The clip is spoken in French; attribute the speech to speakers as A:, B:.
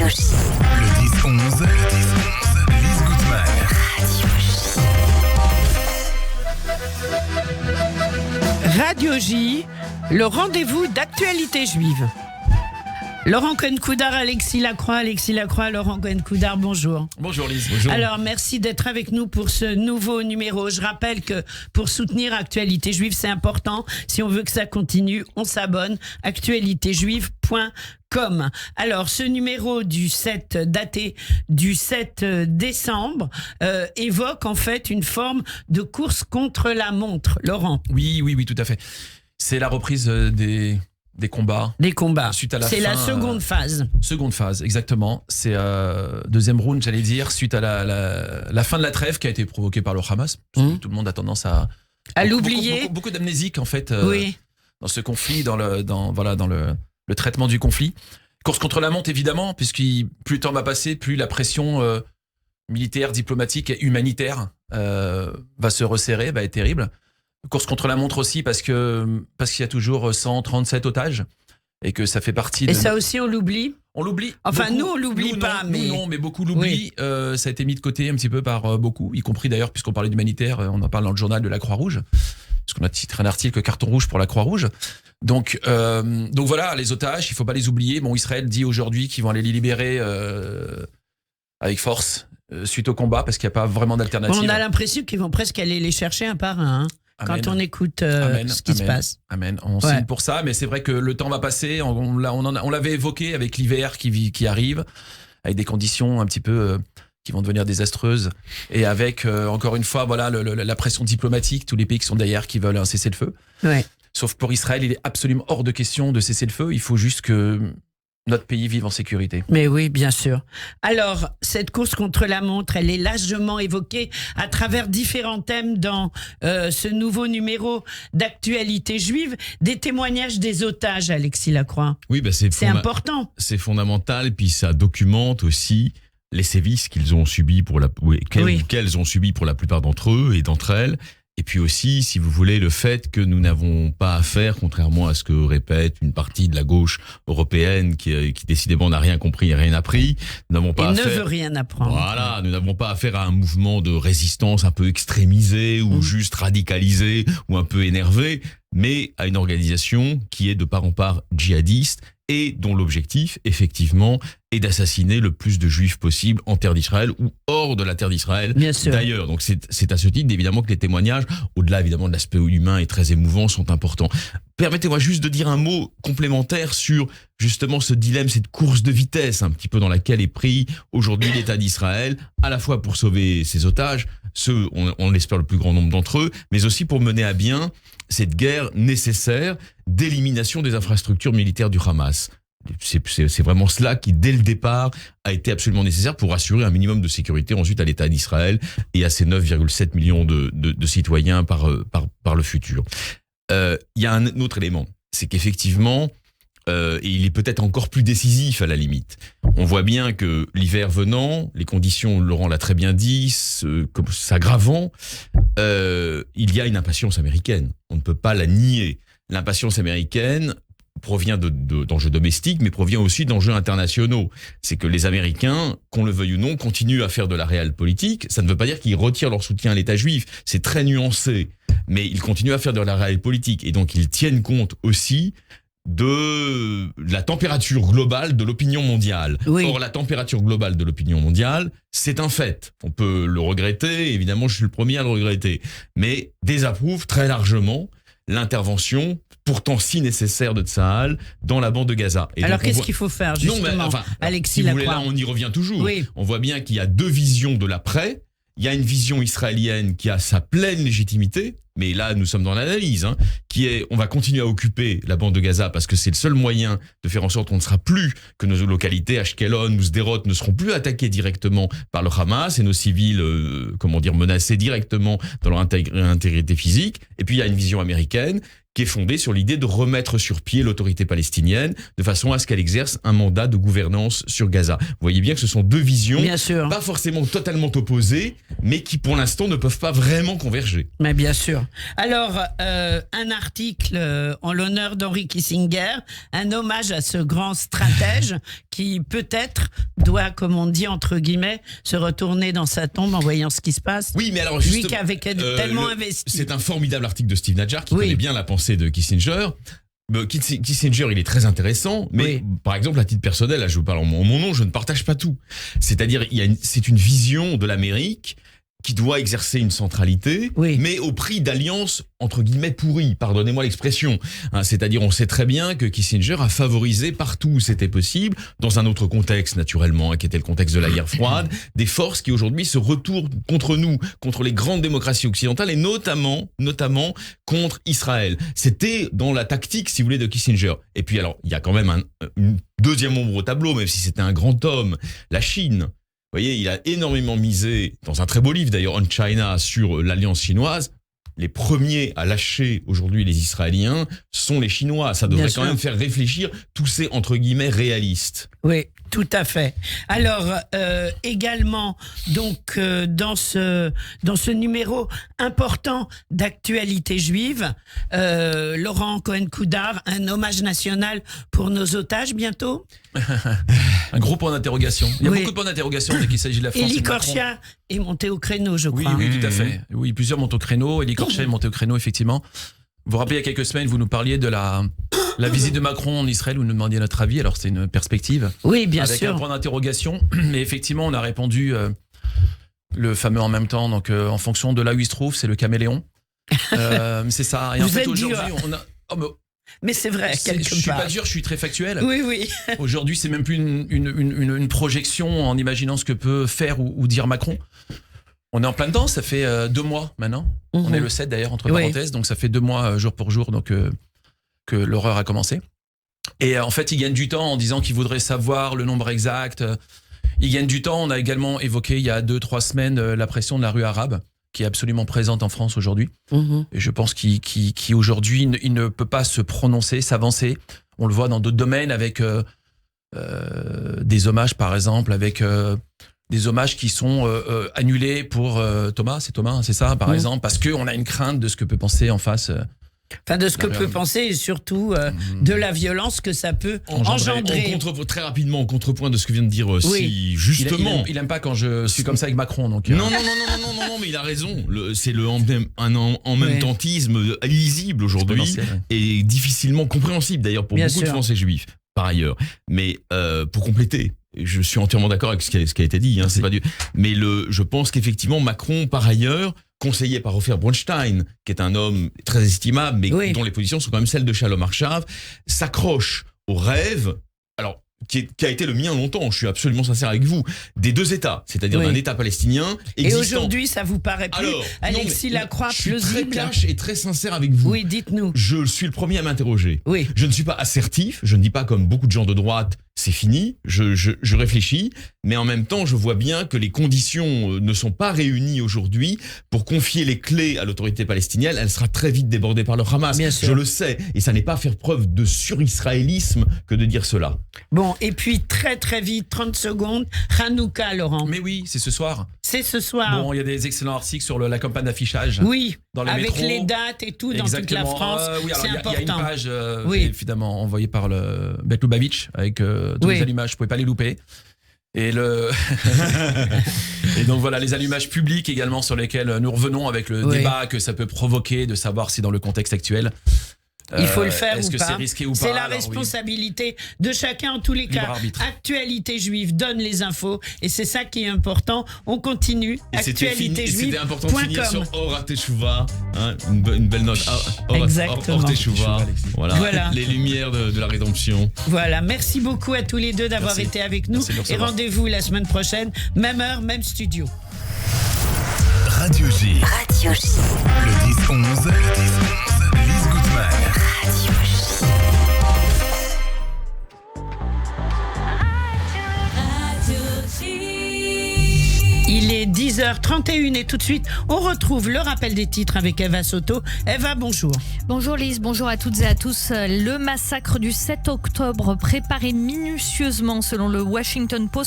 A: Le 10-11, Lise Gutmann.
B: Radio J, le rendez-vous d'actualité juive. Laurent Cohen-Coudard, Alexis Lacroix, Laurent Cohen-Coudard, bonjour.
C: Bonjour Lise. Bonjour.
B: Alors, merci d'être avec nous pour ce nouveau numéro. Je rappelle que pour soutenir Actualité Juive, c'est important. Si on veut que ça continue, on s'abonne. actualitéjuive.com. Alors, ce numéro du 7, daté du 7 décembre, évoque en fait une forme de course contre la montre. Laurent.
C: Oui, tout à fait. C'est la reprise des combats.
B: Des combats.
C: Suite à la
B: c'est
C: fin,
B: la seconde phase.
C: Seconde phase, exactement. C'est deuxième round, j'allais dire, suite à la fin de la trêve qui a été provoquée par le Hamas. Parce que tout le monde a tendance à
B: l'oublier.
C: Beaucoup d'amnésiques en fait
B: Oui.
C: dans ce conflit, dans le traitement du conflit. Course contre la montre évidemment, puisque plus le temps va passer, plus la pression militaire, diplomatique et humanitaire va se resserrer, va être terrible. Course contre la montre aussi parce qu'il y a toujours 137 otages et que ça fait partie de...
B: Et ça aussi on l'oublie.
C: On l'oublie.
B: Enfin
C: beaucoup.
B: Nous on l'oublie pas.
C: Mais beaucoup l'oublient.
B: Oui.
C: Ça a été mis de côté un petit peu par beaucoup, y compris d'ailleurs puisqu'on parlait d'humanitaire, on en parle dans le journal de la Croix-Rouge, puisqu'on a titré un article carton rouge pour la Croix-Rouge. Donc voilà, les otages, il faut pas les oublier. Bon, Israël dit aujourd'hui qu'ils vont aller les libérer avec force suite au combat parce qu'il n'y a pas vraiment d'alternative.
B: On a l'impression qu'ils vont presque aller les chercher un par un. Hein.
C: Amen.
B: Quand on écoute ce qui se passe.
C: Amen. On signe pour ça, mais c'est vrai que le temps va passer. On l'avait évoqué avec l'hiver qui arrive, avec des conditions un petit peu qui vont devenir désastreuses, et avec encore une fois voilà la pression diplomatique, tous les pays qui sont derrière qui veulent un cessez-le-feu.
B: Ouais.
C: Sauf pour Israël, il est absolument hors de question de cesser le feu. Il faut juste que notre pays vive en sécurité.
B: Mais oui, bien sûr. Alors, cette course contre la montre, elle est largement évoquée à travers différents thèmes dans ce nouveau numéro d'Actualité Juive. Des témoignages des otages, Alexis Lacroix.
D: Oui,
B: c'est important.
D: C'est fondamental, puis ça documente aussi les sévices qu'ils ont subis qu'elles ont subis pour la plupart d'entre eux et d'entre elles. Et puis aussi, si vous voulez, le fait que nous n'avons pas affaire, contrairement à ce que répète une partie de la gauche européenne qui décidément n'a rien compris et rien appris, nous n'avons pas
B: ne veut rien apprendre.
D: Voilà, nous n'avons pas affaire à un mouvement de résistance un peu extrémisé ou juste radicalisé ou un peu énervé, mais à une organisation qui est de part en part djihadiste et dont l'objectif, effectivement, est d'assassiner le plus de juifs possible en terre d'Israël ou hors de la terre d'Israël d'ailleurs. Donc c'est à ce titre, évidemment, que les témoignages, au-delà évidemment de l'aspect humain et très émouvant, sont importants. Permettez-moi juste de dire un mot complémentaire sur justement ce dilemme, cette course de vitesse un petit peu dans laquelle est pris aujourd'hui l'État d'Israël, à la fois pour sauver ses otages, ceux, on l'espère, le plus grand nombre d'entre eux, mais aussi pour mener à bien cette guerre nécessaire d'élimination des infrastructures militaires du Hamas. C'est vraiment cela qui, dès le départ, a été absolument nécessaire pour assurer un minimum de sécurité ensuite à l'État d'Israël et à ses 9,7 millions de citoyens par le futur. Il y a un autre élément, c'est qu'effectivement, et il est peut-être encore plus décisif à la limite. On voit bien que l'hiver venant, les conditions, Laurent l'a très bien dit, s'aggravant, il y a une impatience américaine. On ne peut pas la nier. L'impatience américaine provient d'enjeux domestiques, mais provient aussi d'enjeux internationaux. C'est que les Américains, qu'on le veuille ou non, continuent à faire de la réelle politique. Ça ne veut pas dire qu'ils retirent leur soutien à l'État juif. C'est très nuancé. Mais ils continuent à faire de la réelle politique. Et donc, ils tiennent compte aussi de la température globale de l'opinion mondiale.
B: Oui.
D: Or, la température globale de l'opinion mondiale, c'est un fait. On peut le regretter, évidemment, je suis le premier à le regretter, mais désapprouve très largement l'intervention, pourtant si nécessaire, de Tsahal dans la bande de Gaza. Et
B: alors qu'est-ce qu'il faut faire, justement, Alexis Lacroix ?
D: Si vous voulez, là, on y revient toujours.
B: Oui.
D: On voit bien qu'il y a deux visions de l'après. Il y a une vision israélienne qui a sa pleine légitimité, mais là nous sommes dans l'analyse, qui est on va continuer à occuper la bande de Gaza parce que c'est le seul moyen de faire en sorte qu'on ne sera plus, que nos localités, Ashkelon ou Sderot, ne seront plus attaquées directement par le Hamas et nos civils, menacés directement dans leur intégrité physique. Et puis il y a une vision américaine qui est fondé sur l'idée de remettre sur pied l'autorité palestinienne de façon à ce qu'elle exerce un mandat de gouvernance sur Gaza. Vous voyez bien que ce sont deux visions,
B: Bien sûr.
D: pas forcément totalement opposées, mais qui pour l'instant ne peuvent pas vraiment converger.
B: Mais bien sûr. Alors, un article en l'honneur d'Henry Kissinger, un hommage à ce grand stratège qui peut-être doit, comme on dit entre guillemets, se retourner dans sa tombe en voyant ce qui se passe.
D: Oui, mais alors
B: Lui
D: justement,
B: qui avait tellement investi.
D: c'est un formidable article de Steve Nadjar qui
B: Oui.
D: connaît bien la pensée de Kissinger. Kissinger, il est très intéressant, mais
B: Oui.
D: par exemple, à titre personnel, là, je vous parle en mon nom, je ne partage pas tout. C'est-à-dire, c'est une vision de l'Amérique qui doit exercer une centralité,
B: Oui.
D: mais au prix d'alliances entre guillemets pourries, pardonnez-moi l'expression. Hein, c'est-à-dire, on sait très bien que Kissinger a favorisé partout où c'était possible, dans un autre contexte naturellement, qui était le contexte de la guerre froide, des forces qui aujourd'hui se retournent contre nous, contre les grandes démocraties occidentales et notamment contre Israël. C'était dans la tactique, si vous voulez, de Kissinger. Et puis alors, il y a quand même une deuxième ombre au tableau, même si c'était un grand homme, la Chine. Vous voyez, il a énormément misé, dans un très beau livre d'ailleurs, On China, sur l'alliance chinoise. Les premiers à lâcher aujourd'hui les Israéliens sont les Chinois. Ça devrait
B: Bien
D: quand
B: sûr.
D: même faire réfléchir tous ces, entre guillemets, réalistes.
B: Oui, tout à fait. Alors, également, donc, dans ce numéro important d'actualité juive, Laurent Cohen-Coudard, un hommage national pour nos otages bientôt.
C: Un gros point d'interrogation. Il y a
B: Oui.
C: beaucoup de points d'interrogation dès qu'il s'agit de la France.
B: Élie
C: et de Macron.
B: Corsia est monté au créneau, je
C: Oui,
B: crois.
C: oui, tout à fait. Oui, plusieurs montent au créneau. Élie Corsia est monté au créneau, effectivement. Vous vous rappelez, il y a quelques semaines, vous nous parliez de la visite de Macron en Israël, vous nous demandiez notre avis. Alors, c'est une perspective.
B: Oui, bien
C: avec
B: sûr.
C: un point d'interrogation. Mais effectivement, on a répondu le fameux en même temps. Donc, en fonction de là où il se trouve, c'est le caméléon. C'est ça. Et en
B: Vous
C: fait,
B: êtes
C: aujourd'hui,
B: dur.
C: on a. Oh, mais
B: Mais c'est vrai, quelque
C: je suis
B: part.
C: pas dur, je suis très factuel.
B: Oui, oui.
C: Aujourd'hui, c'est même plus une projection en imaginant ce que peut faire ou dire Macron. On est en plein dedans, ça fait 2 mois maintenant. On est le 7 d'ailleurs, entre
B: Oui.
C: parenthèses, donc ça fait 2 mois jour pour jour donc, que l'horreur a commencé. Et en fait, il gagne du temps en disant qu'il voudrait savoir le nombre exact. Il gagne du temps, on a également évoqué il y a 2-3 semaines la pression de la rue arabe, qui est absolument présente en France aujourd'hui. Et je pense qu'aujourd'hui, il ne peut pas se prononcer, s'avancer. On le voit dans d'autres domaines avec des hommages, par exemple, avec des hommages qui sont annulés pour Thomas, c'est ça, par exemple, parce qu'on a une crainte de ce que peut penser en face.
B: Enfin, de ce que peut penser et surtout de la violence que ça peut engendrer.
D: Très rapidement, en contrepoint de ce que vient de dire si justement.
C: Il aime pas quand je suis comme ça avec Macron. Donc,
D: Non, mais il a raison. C'est le en même tentisme illisible aujourd'hui
C: Exponentiel,
D: et difficilement compréhensible d'ailleurs pour
B: Bien
D: beaucoup de
B: sûr.
D: Français juifs, par ailleurs. Mais pour compléter, je suis entièrement d'accord avec ce qui a été dit. Hein, c'est pas mais je pense qu'effectivement Macron, par ailleurs, conseillé par Ofer Bronstein, qui est un homme très estimable, mais dont les positions sont quand même celles de Shalom Arshav, s'accroche au rêve, alors qui a été le mien longtemps, je suis absolument sincère avec vous, des 2 États, c'est-à-dire d'un État palestinien existant.
B: Et aujourd'hui, ça vous paraît plus, Alexis Lacroix, plausible?
D: Je suis très cash et très sincère avec vous.
B: Oui, dites-nous.
D: Je suis le premier à m'interroger.
B: Oui.
D: Je ne suis pas assertif, je ne dis pas comme beaucoup de gens de droite, c'est fini, je réfléchis, mais en même temps, je vois bien que les conditions ne sont pas réunies aujourd'hui pour confier les clés à l'autorité palestinienne. Elle sera très vite débordée par le Hamas.
B: Bien sûr.
D: Je le sais, et ça n'est pas faire preuve de surisraélisme que de dire cela.
B: Bon, et puis très très vite, 30 secondes, Hanouka, Laurent.
C: Mais oui, c'est ce soir.
B: C'est ce soir.
C: Bon, il y a des excellents articles sur la campagne d'affichage.
B: Oui,
C: dans les
B: avec
C: métros.
B: les dates et tout dans toute la France.
C: Oui, alors
B: c'est
C: il
B: important.
C: y a une page
B: Oui.
C: évidemment envoyée par le Bet Lubavitch avec tous les allumages, vous pouvez pas les louper. Et et donc voilà, les allumages publics également sur lesquels nous revenons avec le débat que ça peut provoquer de savoir si dans le contexte actuel
B: il faut le faire
C: est-ce
B: ou
C: que
B: pas.
C: c'est risqué ou pas.
B: C'est la
C: Alors,
B: responsabilité de chacun en tous les
C: Libre
B: cas.
C: arbitre.
B: Actualité juive donne les infos et c'est ça qui est important. On continue.
D: C'était important de finir sur Or Teshuva, hein, une belle note.
B: Exactement.
D: Or Teshuva, voilà. Les lumières de la rédemption.
B: Voilà, merci beaucoup à tous les deux d'avoir
C: Merci.
B: été avec nous.
C: Merci de
B: Et rendez-vous la semaine prochaine, même heure, même studio.
A: Radio J.
E: Radio J.
A: Le 10-11. Lise Gutmann.
E: Radio J.
B: Il est 10h. 8h31 et tout de suite, on retrouve le rappel des titres avec Eva Soto. Eva, bonjour.
E: Bonjour Lise, bonjour à toutes et à tous. Le massacre du 7 octobre préparé minutieusement selon le Washington Post